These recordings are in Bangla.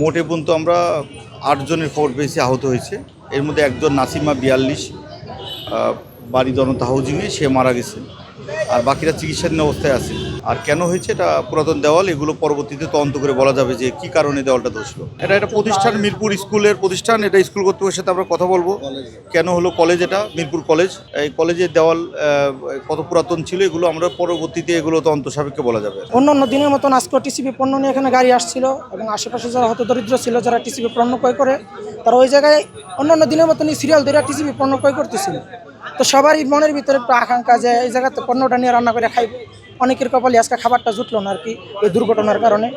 মোট এ পর্যন্ত আমরা ৮ জনের খবর পেয়েছি আহত হয়েছে। এর মধ্যে একজন নাসিমা ৪২ বাড়ি জনতা হাউজিংয়ে, সে মারা গেছে। আর বাকিরা চিকিৎসাধীন অবস্থায় আছে। আর কেন হয়েছে, এটা পুরাতন দেওয়াল, এগুলো পরবর্তীতে তদন্ত করে বলা যাবে যে কি কারণে দেওয়ালটা ধসলো। এটা একটা প্রতিষ্ঠান, মিরপুর স্কুলের প্রতিষ্ঠান। এটা স্কুল কর্তৃপক্ষের সাথে আমরা কথা বলবো কেন হলো। কলেজ, এটা মিরপুর কলেজ, এই কলেজের দেওয়াল কত পুরাতন ছিল, এগুলো আমরা পরবর্তীতে এগুলো তদন্ত সাপেক্ষে বলা যাবে। অন্যান্য দিনের মতন আজকে টিসিবি পণ্য নিয়ে এখানে গাড়ি আসছিল এবং আশেপাশে যারা হতদরিদ্র ছিল, যারা টিসিবি পণ্য ক্রয় করে, তারা ওই জায়গায় অন্যান্য দিনের মতনই সিরিয়াল ধরে টিসিবি পণ্য ক্রয় করতেছিল। তো সবারই মনের ভিতরে একটু আকাঙ্ক্ষা যে এই জায়গাতে পণ্যটা নিয়ে রান্না করে খাইব। অনেকের কপালে আজকে খাবারটা জুটলো না আর কি, এই দুর্ঘটনার কারণে।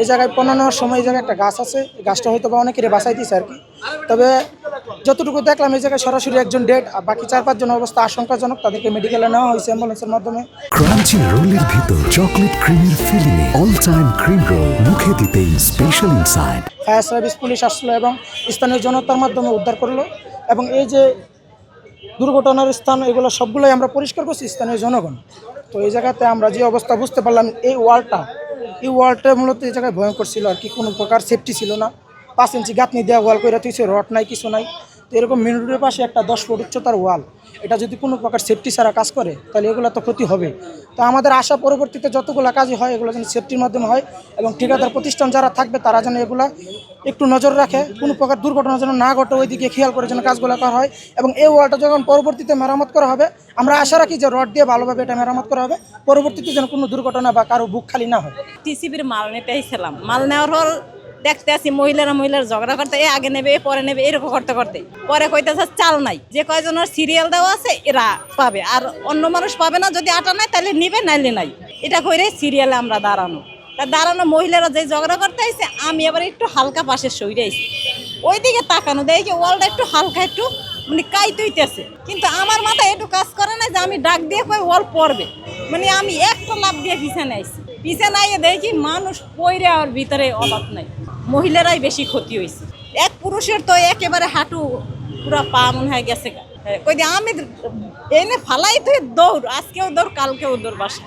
এই জায়গায় পণ্য নেওয়ার সময় এই জায়গায় একটা গাছ আছে, গাছটা হয়তো বা অনেকেরই বাঁচাই দিয়েছে আর কি। তবে যতটুকু দেখলাম এই জায়গায় সরাসরি একজন ডেড, আর বাকি ৪-৫ জনের অবস্থা আশঙ্কাজনক। তাদেরকে মেডিকেলে নেওয়া হয়েছে অ্যাম্বুলেন্সের মাধ্যমে। ক্রাঞ্চি রোলের ভিতর চকলেট ক্রিমের filling, all time cream roll, মুখে দিতেই special inside. Fire service, police আসলো এবং স্থানীয় জনতার মাধ্যমে উদ্ধার করলো। এবং এই যে দুর্ঘটনার স্থান, এগুলো সবগুলোই আমরা পরিষ্কার করছি স্থানীয় জনগণ। তো এই জায়গাতে আমরা যে অবস্থা বুঝতে পারলাম, এই ওয়ালটা মূলত এই জায়গায় ভয়ঙ্কর ছিল আর কি। কোনো প্রকার সেফটি ছিল না। 5 ইঞ্চি গাঁথনি দেওয়া ওয়াল করে তুইছে, রড নাই, কিছু নাই। তো এরকম মেন রোডের পাশে একটা 10 ফুট উচ্চতার ওয়াল, এটা যদি কোনো প্রকার সেফটি ছাড়া কাজ করে তাহলে এগুলো তো ক্ষতি হবে। তো আমাদের আশা পরবর্তীতে যতগুলো কাজই হয় এগুলো যেন সেফটির মাধ্যমে হয়, এবং ঠিকাদার প্রতিষ্ঠান যারা থাকবে তারা যেন এগুলা একটু নজর রাখে, কোনো প্রকার দুর্ঘটনা যেন না ঘটে, ওই দিকে খেয়াল করে যেন কাজগুলো করা হয়। এবং এই ওয়ালটা যখন পরবর্তীতে মেরামত করা হবে, আমরা আশা রাখি যে রড দিয়ে ভালোভাবে এটা মেরামত করা হবে, পরবর্তীতে যেন কোনো দুর্ঘটনা বা কারো বুক খালি না হয়। টিসিবির মাল নিতে আইছিলাম, মাল নেওয়ার পর দেখতে আসি মহিলারা ঝগড়া করতে, এ আগে নেবে, এ পরে নেবে, এরকম করতে করতে পরে কইতেছে চাল নাই, যে কয়জনের সিরিয়াল দেওয়া আছে এরা পাবে, আর অন্য মানুষ পাবে না। যদি আটা নাই তাহলে নিবে, নাইলে নাই। এটা কইরে সিরিয়ালে আমরা দাঁড়ানো। তা দাঁড়ানো মহিলারা যে ঝগড়া করতে আইছে, আমি আবার একটু হালকা পাশে সইরে আইছি, ওইদিকে তাকানো দেখি যে ওয়ালটা একটু হালকা একটু মানে কাইতেছে, কিন্তু আমার মাথায় একটু কাজ করে না যে আমি ডাক দিয়ে কই ওয়াল পড়বে। মানে আমি একটা লাভ দিয়ে পিছনে আইছি, পিছনে আইয়ে দেখি মানুষ পইরে, আর ভিতরে অভাব নাই, মহিলারাই বেশি ক্ষতি হয়েছে। এক পুরুষের তো একেবারে হাঁটু পুরা পা মনে হয় গেছে। কই দিয়ে আমি এনে ফালাই তুই দৌড়, আজকেও দৌড়, কালকেও দৌড় বাসা।